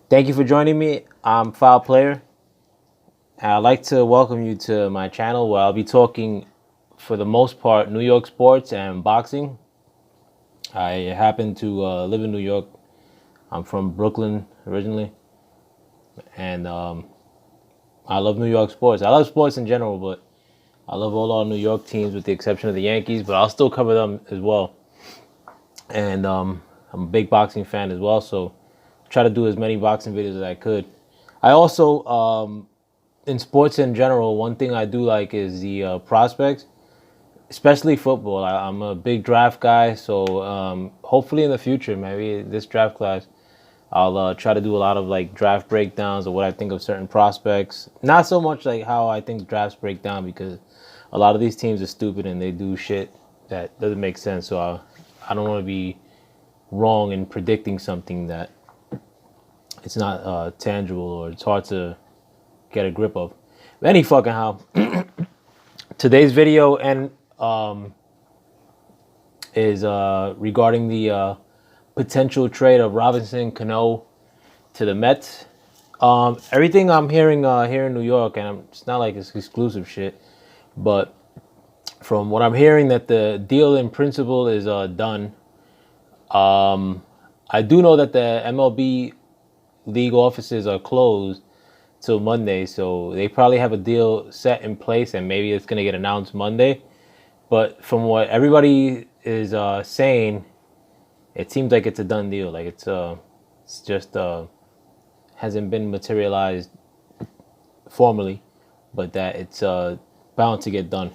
Thank you for joining me. I'm Foul Player. I'd like to welcome you to my channel where I'll be talking, for the most part, New York sports and boxing. I happen to live in New York. I'm from Brooklyn originally, and I love New York sports. I love sports in general, but I love all our New York teams with the exception of the Yankees, but I'll still cover them as well. And I'm a big boxing fan as well, so try to do as many boxing videos as I could. I also in sports in general, one thing I do like is the prospects, especially football. I'm a big draft guy, so hopefully in the future, maybe this draft class, I'll try to do a lot of like draft breakdowns or what I think of certain prospects. Not so much like how I think drafts break down, because a lot of these teams are stupid and they do shit that doesn't make sense. So I don't want to be wrong in predicting something that it's not tangible or it's hard to get a grip of. Any fucking how. Today's video and is regarding the potential trade of Robinson Cano to the Mets. Everything I'm hearing here in New York, and it's not like it's exclusive shit, but from what I'm hearing, that the deal in principle is done. I do know that the MLB league offices are closed till Monday, so they probably have a deal set in place, and maybe it's gonna get announced Monday. But from what everybody is saying, it seems like it's a done deal. Like it's just hasn't been materialized formally, but that it's bound to get done.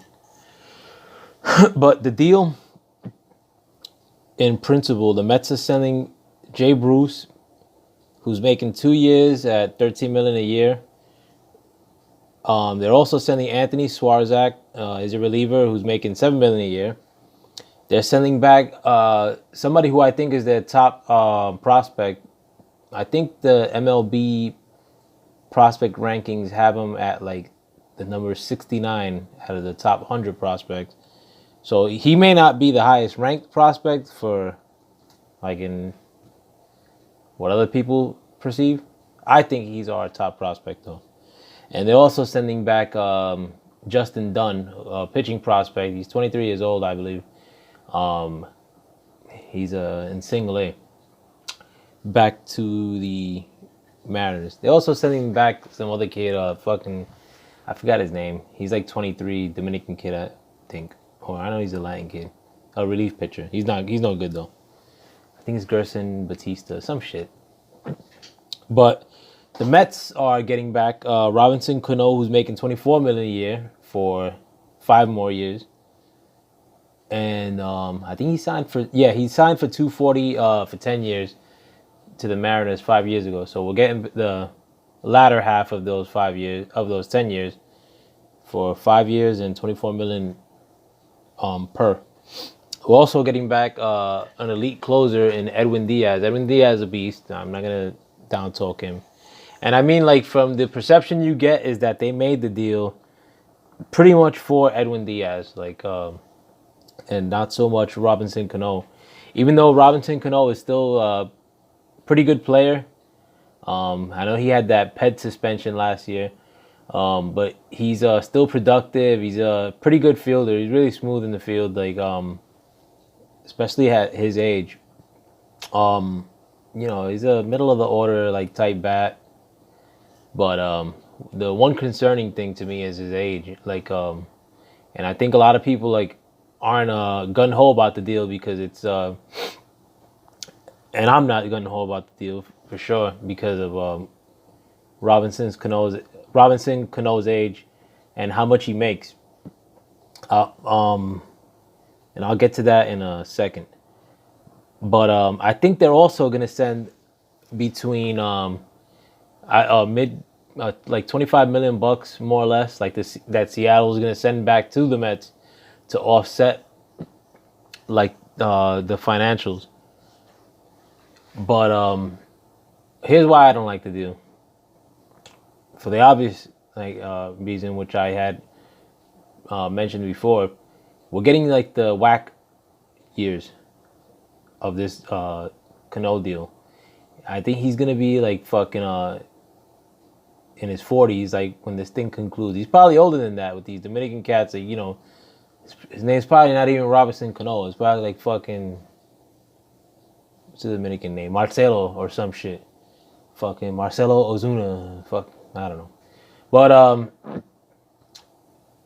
But the deal, in principle, the Mets are sending Jay Bruce, who's making 2 years at $13 million a year. They're also sending Anthony Swarzak, is a reliever who's making $7 million a year. They're sending back somebody who I think is their top prospect. I think the MLB prospect rankings have him at like the number 69 out of the top 100 prospects. So he may not be the highest ranked prospect for like in what other people perceive. I think he's our top prospect though. And they're also sending back Justin Dunn, a pitching prospect. He's 23 years old, I believe. He's in single A. Back to the Mariners. They're also sending back some other kid, I forgot his name. He's like 23, Dominican kid, I think. Or I know he's a Latin kid. A relief pitcher. He's no good though. I think it's Gerson Batista, some shit. But the Mets are getting back Robinson Cano, who's making $24 million a year for 5 more years. And I think he signed for $240 for 10 years to the Mariners 5 years ago. So we're getting the latter half of those 5 years, of those 10 years, for 5 years and $24 million per. We're also getting back an elite closer in Edwin Diaz. Edwin Diaz is a beast. I'm not gonna down talk him. And I mean, like, from the perception you get is that they made the deal pretty much for Edwin Diaz, like, and not so much Robinson Cano. Even though Robinson Cano is still a pretty good player. I know he had that PED suspension last year, but he's still productive. He's a pretty good fielder. He's really smooth in the field, like, especially at his age. He's a middle of the order like type bat. But the one concerning thing to me is his age. Like, and I think a lot of people like aren't gun ho about the deal because it's and I'm not gun ho about the deal for sure because of Robinson Cano's age and how much he makes. And I'll get to that in a second. But I think they're also gonna send between like $25 million more or less, like this, that Seattle is gonna send back to the Mets to offset like the financials. But here's why I don't like the deal. For the obvious reason, which I had mentioned before, we're getting like the whack years of this Cano deal. I think he's gonna be like fucking in his 40s, like when this thing concludes. He's probably older than that with these Dominican cats. Like, you know, his name's probably not even Robinson Cano. It's probably like fucking, what's the Dominican name? Marcelo or some shit. Fucking Marcelo Ozuna. Fuck, I don't know. But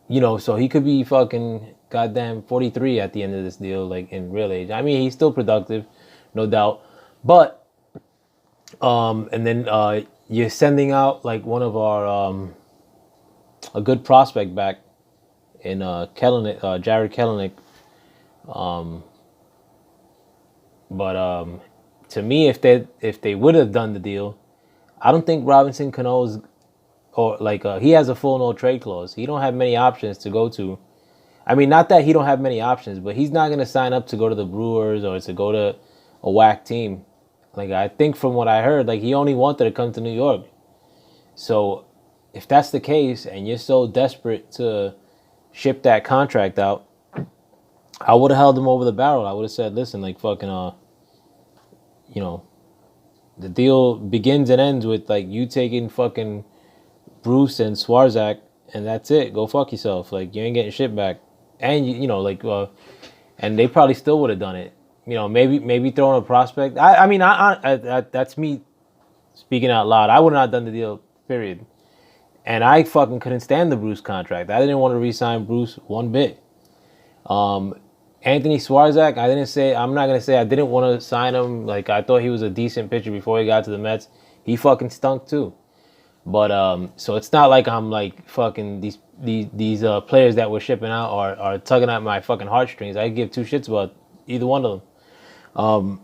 you know, so he could be fucking goddamn 43 at the end of this deal, like in real age. I mean, he's still productive, no doubt. But and then you're sending out like one of our a good prospect back in Kelenic, Jared Kelenic. But to me, if they would have done the deal, I don't think Robinson Cano's or like he has a full no trade clause. He don't have many options to go to. I mean, not that he don't have many options, but he's not gonna sign up to go to the Brewers or to go to a whack team. Like, I think from what I heard, like he only wanted to come to New York. So if that's the case and you're so desperate to ship that contract out, I would have held him over the barrel. I would have said, listen, like fucking you know, the deal begins and ends with like you taking fucking Bruce and Swarzak, and that's it. Go fuck yourself. Like, you ain't getting shit back. And you know, like and they probably still would have done it. You know, maybe throwing a prospect. I mean, that's me speaking out loud. I would not have done the deal, period. And I fucking couldn't stand the Bruce contract. I didn't want to re-sign Bruce one bit. Anthony Swarzak, I'm not going to say I didn't want to sign him. Like, I thought he was a decent pitcher before he got to the Mets. He fucking stunk too. But, so it's not like I'm like fucking these players that we're shipping out are tugging at my fucking heartstrings. I give two shits about either one of them.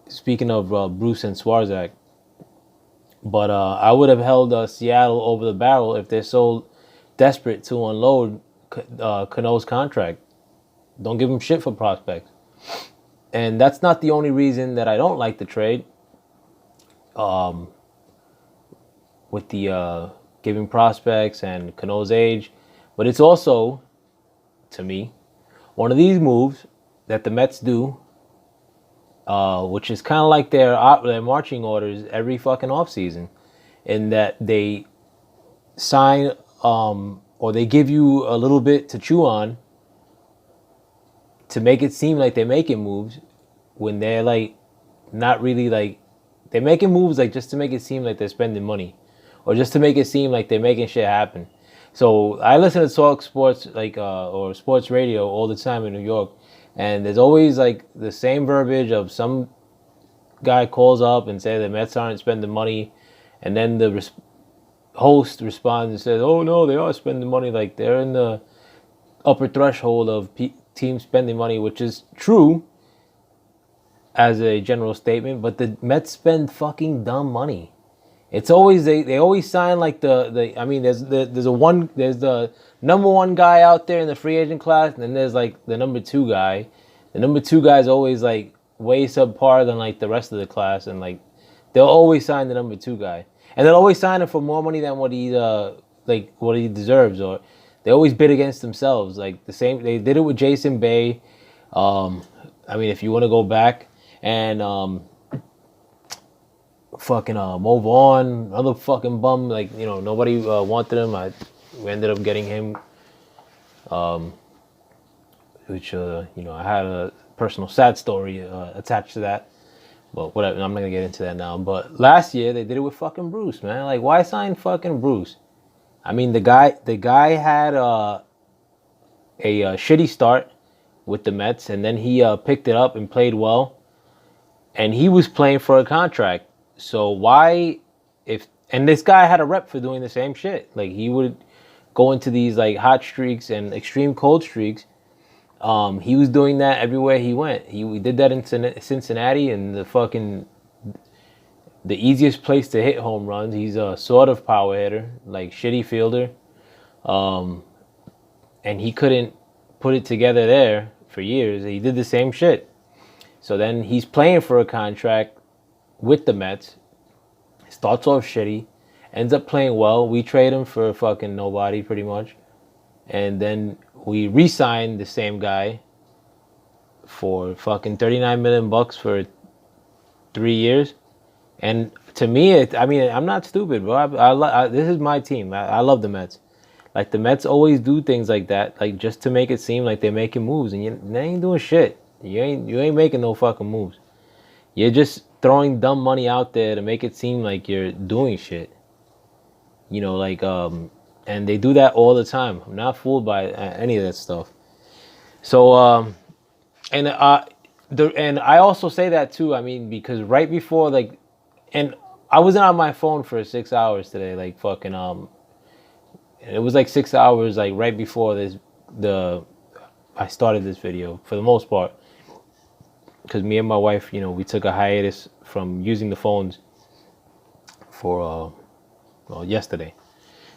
Speaking of Bruce and Swarzak, but I would have held Seattle over the barrel if they're so desperate to unload Cano's contract. Don't give him shit for prospects. And that's not the only reason that I don't like the trade. With the giving prospects and Cano's age. But it's also, to me, one of these moves that the Mets do, which is kind of like their marching orders every fucking offseason, in that they sign or they give you a little bit to chew on to make it seem like they're making moves when they're like not really like, they're making moves like just to make it seem like they're spending money or just to make it seem like they're making shit happen. So I listen to Talk Sports like or sports radio all the time in New York, and there's always like the same verbiage of some guy calls up and says the Mets aren't spending money, and then the host responds and says, "Oh no, they are spending money. Like they're in the upper threshold of teams spending money," which is true as a general statement. But the Mets spend fucking dumb money. It's always they always sign like the I mean there's the number one guy out there in the free agent class, and then there's like the number two guy. The number two guy is always like way subpar than like the rest of the class, and like they'll always sign the number two guy, and they'll always sign him for more money than what he deserves, or they always bid against themselves. Like the same, they did it with Jason Bay. I mean, if you want to go back and fucking move on, another fucking bum. Like, you know, nobody wanted him. We ended up getting him, which you know, I had a personal sad story attached to that. But whatever, I'm not gonna get into that now. But last year they did it with fucking Bruce, man. Like, why sign fucking Bruce? I mean, the guy had a shitty start with the Mets, and then he picked it up and played well, and he was playing for a contract. So why, and this guy had a rep for doing the same shit. Like, he would go into these like hot streaks and extreme cold streaks. He was doing that everywhere he went. We did that in Cincinnati, and the easiest place to hit home runs. He's a sort of power hitter, like shitty fielder. And he couldn't put it together there for years. He did the same shit. So then he's playing for a contract with the Mets. Starts off shitty, ends up playing well. We trade him for fucking nobody pretty much. And then we re-sign the same guy for fucking $39 million for 3 years. And to me, I mean, I'm not stupid, bro. This is my team. I love the Mets. Like the Mets always do things like that, like just to make it seem like they're making moves, and they ain't doing shit. You ain't making no fucking moves. You're just throwing dumb money out there to make it seem like you're doing shit. Like and they do that all the time. I'm not fooled by any of that stuff. So and and I also say that too. I mean, because right before and I wasn't on my phone for 6 hours today. Like fucking it was like 6 hours like right before the I started this video for the most part, because me and my wife, we took a hiatus from using the phones for yesterday.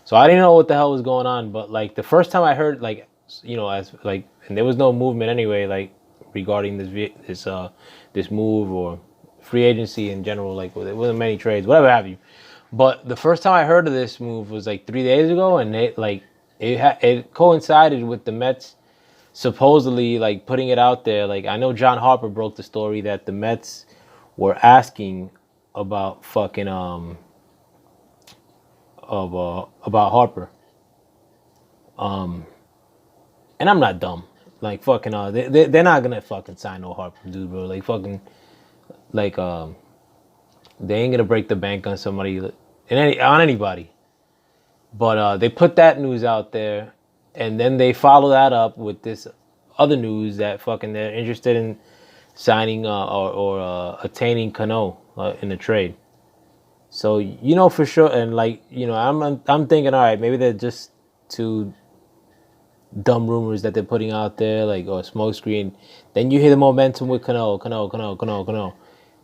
So I didn't know what the hell was going on, but like the first time I heard as like, and there was no movement anyway, like regarding this move or free agency in general. Like there wasn't many trades, whatever have you. But the first time I heard of this move was like 3 days ago, and it coincided with the Mets supposedly like putting it out there. Like I know John Harper broke the story that the Mets were asking about fucking about Harper. And I'm not dumb. Like fucking they're not gonna fucking sign no Harper dude, bro. Like fucking like they ain't gonna break the bank on somebody on anybody. But they put that news out there, and then they follow that up with this other news that fucking they're interested in signing or attaining Cano in the trade. So for sure, and like I'm thinking, all right, maybe they're just two dumb rumors that they're putting out there, like or smokescreen. Then you hear the momentum with Cano.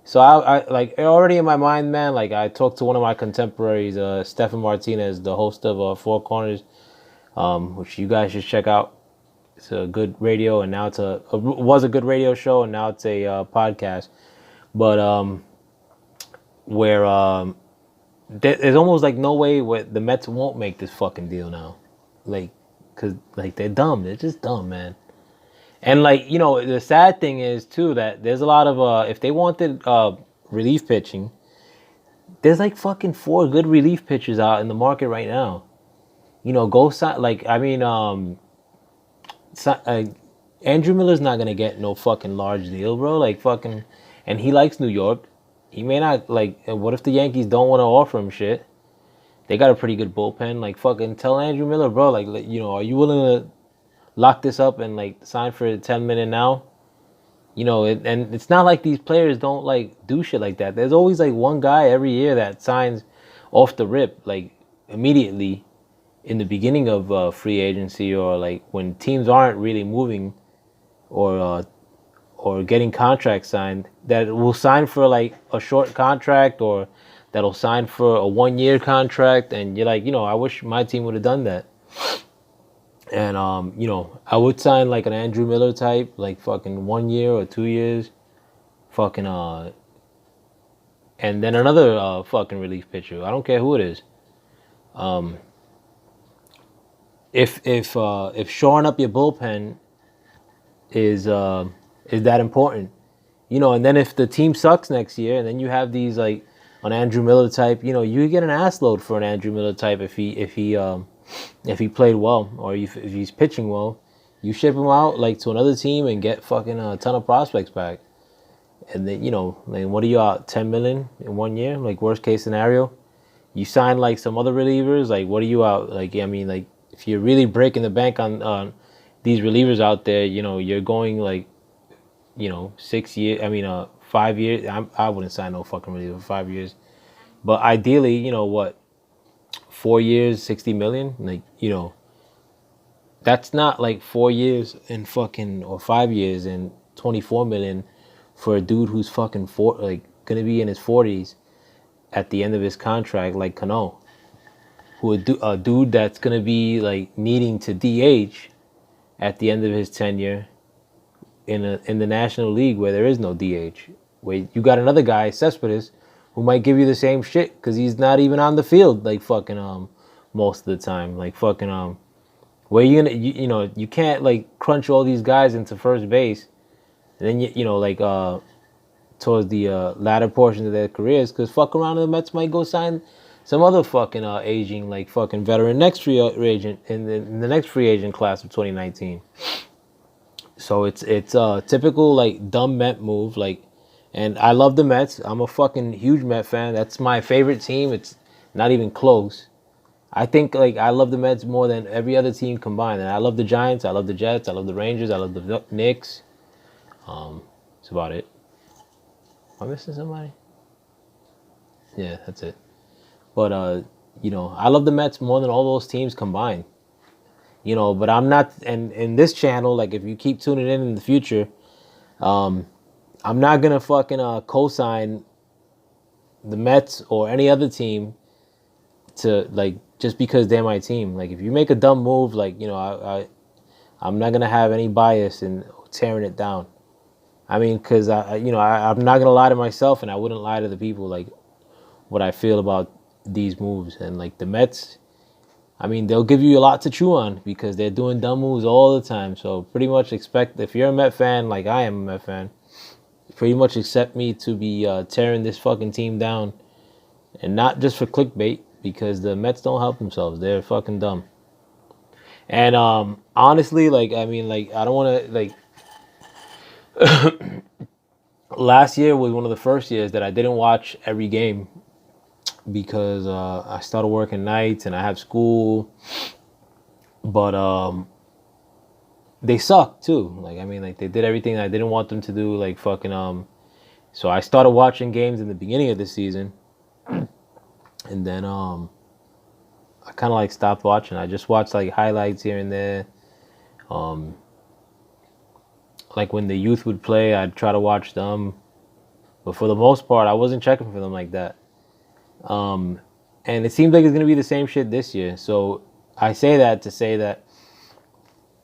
So I like already in my mind, man. Like I talked to one of my contemporaries, Stefan Martinez, the host of Four Corners, which you guys should check out. It's a good radio, and now was a good radio show, and now it's a podcast. But where there's almost like no way where the Mets won't make this fucking deal now, like, cause like they're dumb. They're just dumb, man. And like the sad thing is too that there's a lot of if they wanted relief pitching, there's like fucking 4 good relief pitchers out in the market right now. Go sign Andrew Miller's not gonna get no fucking large deal, bro. Like fucking, and he likes New York. He may not like. What if the Yankees don't want to offer him shit? They got a pretty good bullpen. Like fucking tell Andrew Miller, bro. Like are you willing to lock this up and like sign for 10 minutes now? And it's not like these players don't like do shit like that. There's always like one guy every year that signs off the rip, like immediately in the beginning of free agency, or like when teams aren't really moving or getting contracts signed, that will sign for like a short contract, or that'll sign for a 1-year contract, and you're like, I wish my team would have done that. And I would sign like an Andrew Miller type, like fucking 1 year or 2 years, fucking and then another fucking relief pitcher. I don't care who it is. If shoring up your bullpen is that important, and then if the team sucks next year, and then you have these like an Andrew Miller type, you get an ass load for an Andrew Miller type if he played well, or if he's pitching well, you ship him out like to another team and get fucking a ton of prospects back. And then like what are you out, 10 million in 1 year? Like worst case scenario, you sign like some other relievers. Like what are you out? Like I mean, like if you're really breaking the bank on these relievers out there, you're going like 6 years. I mean 5 years. I wouldn't sign no fucking reliever for 5 years. But ideally, what? 4 years, 60 million, like that's not like 4 years and fucking, or 5 years and 24 million for a dude who's fucking gonna be in his 40s at the end of his contract, like Cano, a dude that's gonna be like needing to DH at the end of his tenure in the National League, where there is no DH, where you got another guy, Cespedes, who might give you the same shit because he's not even on the field like fucking most of the time. Like fucking where you gonna you can't like crunch all these guys into first base, and then like towards the latter portions of their careers, because fuck around, the Mets might go sign some other fucking aging like fucking veteran next free agent in the next free agent class of 2019. So it's typical like dumb Met move, like, and I love the Mets. I'm a fucking huge Met fan. That's my favorite team. It's not even close. I think like I love the Mets more than every other team combined, and I love the Giants. I love the Jets. I love the Rangers. I love the Knicks. That's about it. Am I missing somebody? Yeah, that's it. But you know, I love the Mets more than all those teams combined. You know, but I'm not, and in this channel, like if you keep tuning in the future, I'm not gonna fucking co-sign the Mets or any other team to like just because they're my team. Like if you make a dumb move, like you know, I'm not gonna have any bias in tearing it down. I mean, because I'm not gonna lie to myself, and I wouldn't lie to the people like what I feel about these moves. And like the Mets, I mean, they'll give you a lot to chew on because they're doing dumb moves all the time. So pretty much expect, if you're a Met fan like I am a Met fan, pretty much accept me to be tearing this fucking team down, and not just for clickbait, because the Mets don't help themselves. They're fucking dumb. And honestly, like I mean, like I don't want to like. Last year was one of the first years that I didn't watch every game because I started working nights and I have school. But they suck too. Like I mean, like they did everything I didn't want them to do. Like fucking So I started watching games in the beginning of the season, and then I kind of like stopped watching. I just watched like highlights here and there. Like when the youth would play, I'd try to watch them, but for the most part, I wasn't checking for them like that. And it seems like it's gonna be the same shit this year. So I say that to say that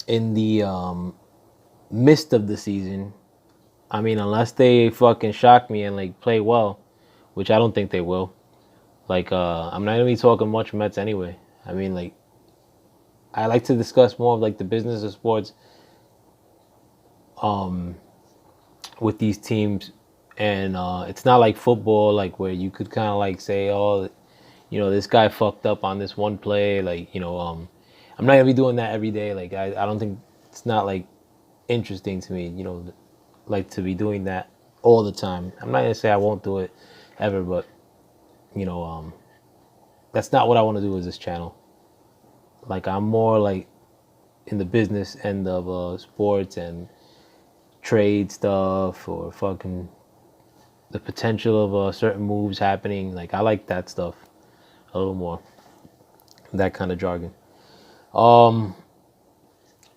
in the midst of the season, I mean, unless they fucking shock me and like play well, which I don't think they will. Like I'm not gonna be talking much Mets anyway. I mean, like I like to discuss more of like the business of sports with these teams, and it's not like football, like where you could kind of like say, oh, you know, this guy fucked up on this one play, like, you know, I'm not gonna be doing that every day. Like I don't think, it's not like interesting to me, you know, like to be doing that all the time. I'm not gonna say I won't do it ever, but you know, that's not what I want to do with this channel. Like I'm more like in the business end of sports and trade stuff, or fucking the potential of certain moves happening. Like I like that stuff a little more, that kind of jargon.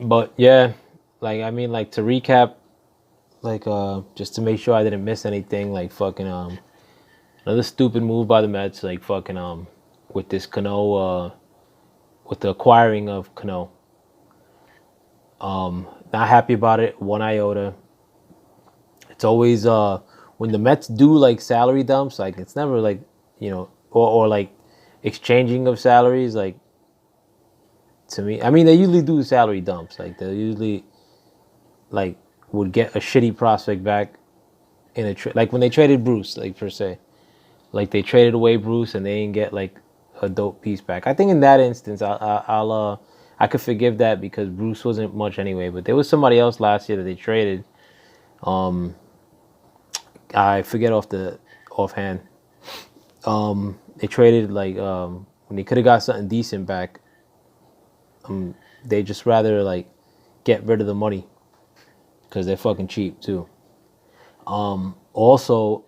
But yeah, like I mean, like to recap, like just to make sure I didn't miss anything, like fucking another stupid move by the Mets, like fucking with this Cano, with the acquiring of Cano. Not happy about it one iota. It's always when the Mets do like salary dumps, like it's never like, you know, or like exchanging of salaries, like to me, I mean, they usually do salary dumps. Like they usually like would get a shitty prospect back in a like when they traded Bruce, like per se, like they traded away Bruce and they didn't get like a dope piece back. I think in that instance, I could forgive that because Bruce wasn't much anyway. But there was somebody else last year that they traded. I forget offhand. They traded like when they could have got something decent back. They just rather like get rid of the money because they're fucking cheap too. Also,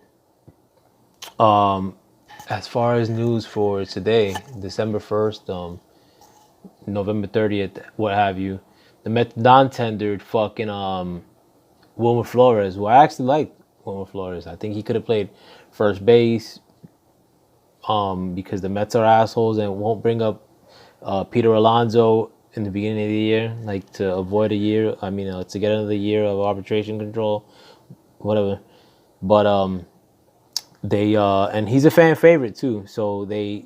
as far as news for today, December 1st, November 30th, what have you, the Mets non-tendered fucking Wilmer Flores, who I actually like. Wilmer Flores, I think he could have played first base, because the Mets are assholes and won't bring up Peter Alonso in the beginning of the year, like to avoid a year. I mean, to get another year of arbitration control, whatever. But they and he's a fan favorite too, so they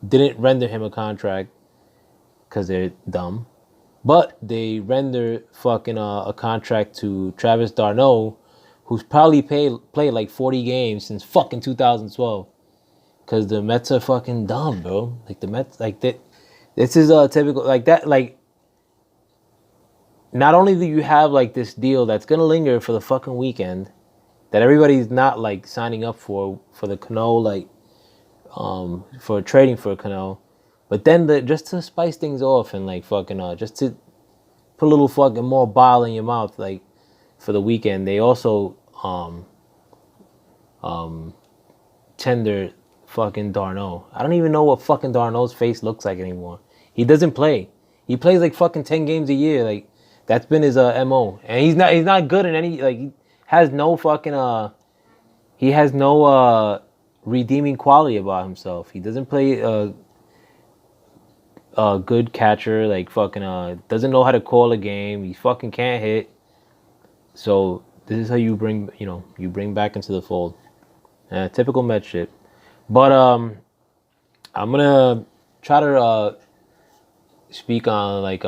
didn't render him a contract because they're dumb. But they render fucking a contract to Travis d'Arnaud, who's probably played like 40 games since fucking 2012. Because the Mets are fucking dumb, bro. Like the Mets, like that. This is a typical like that. Like, not only do you have like this deal that's gonna linger for the fucking weekend, that everybody's not like signing up for the Cano, like for trading for Cano, but then just to spice things off and like fucking just to put a little fucking more bile in your mouth, like for the weekend, they also tender fucking d'Arnaud. I don't even know what fucking d'Arnaud's face looks like anymore. He doesn't play. He plays like fucking 10 games a year. Like that's been his MO. And he's not good in any, like he has no fucking he has no redeeming quality about himself. He doesn't play a good catcher, like fucking doesn't know how to call a game. He fucking can't hit. So this is how you bring back into the fold. Typical Met shit. But I'm gonna try to speak on like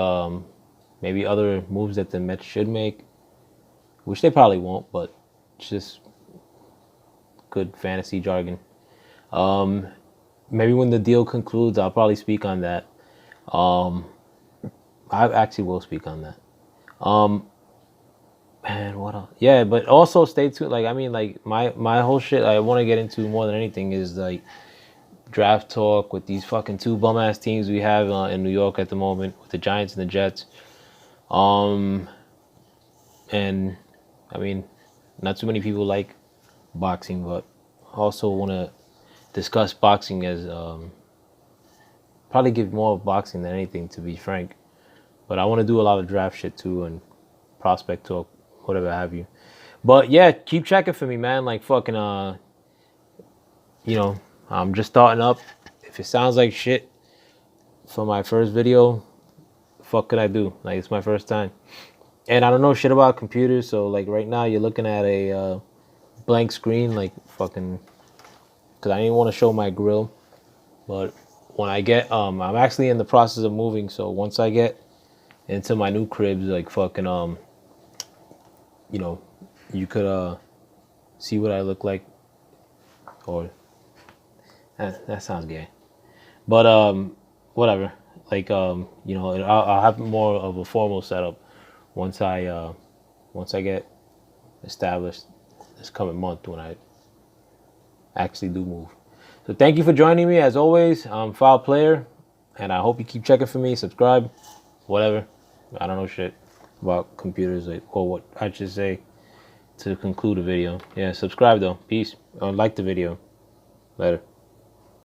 maybe other moves that the Mets should make, which they probably won't, but it's just good fantasy jargon. Maybe when the deal concludes, I'll probably speak on that. I actually will speak on that. Man, what else? Yeah, but also stay tuned. Like, I mean, like my whole shit I want to get into more than anything is like draft talk with these fucking two bum ass teams we have in New York at the moment with the Giants and the Jets. And I mean, not too many people like boxing, but also want to discuss boxing as probably give more of boxing than anything, to be frank. But I want to do a lot of draft shit too and prospect talk, whatever have you. But yeah, keep checking for me, man. Like fucking I'm just starting up. If it sounds like shit for my first video, fuck could I do? Like it's my first time. And I don't know shit about computers, so like right now you're looking at a blank screen, like fucking, cause I didn't want to show my grill. But when I get I'm actually in the process of moving, so once I get into my new cribs, like fucking you could see what I look like, or that sounds gay, but whatever. Like I'll have more of a formal setup once I get established this coming month when I actually do move. So thank you for joining me as always. I'm Foul Player, and I hope you keep checking for me. Subscribe, whatever. I don't know shit about computers, or what I should say to conclude a video. Yeah, subscribe though. Peace. Like the video. Later.